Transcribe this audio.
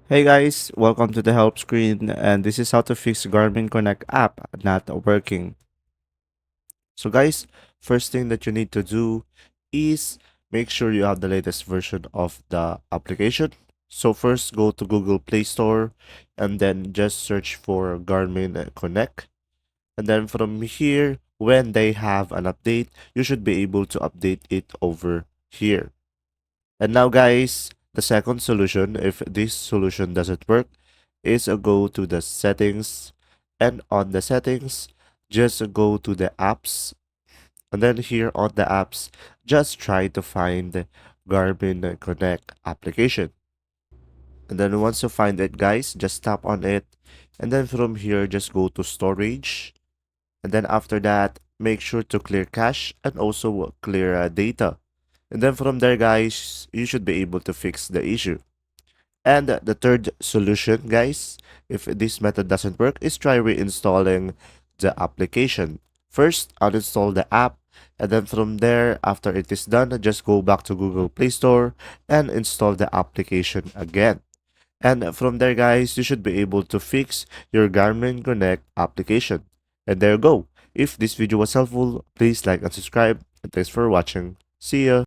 Hey guys, welcome to the help screen, and this is how to fix Garmin Connect app not working. So guys, first thing that you need to do is make sure you have the latest version of the application. So first go to Google Play Store and then just search for Garmin Connect. And then from here, when they have an update, you should be able to update it over here. And now, guys, the second solution, if this solution doesn't work, is go to the settings. And on the settings, just go to the apps. And then here on the apps, just try to find the Garmin Connect application. And then once you find it, guys, just tap on it. And then from here, just go to storage. And then after that, make sure to clear cache and also clear data. And then from there, guys, you should be able to fix the issue. And the third solution, guys, if this method doesn't work, is try reinstalling the application. First, uninstall the app, and then from there, after it is done, just go back to Google Play Store and install the application again. And from there, guys, you should be able to fix your Garmin Connect application. And there you go. If this video was helpful, please like and subscribe. And thanks for watching. See ya.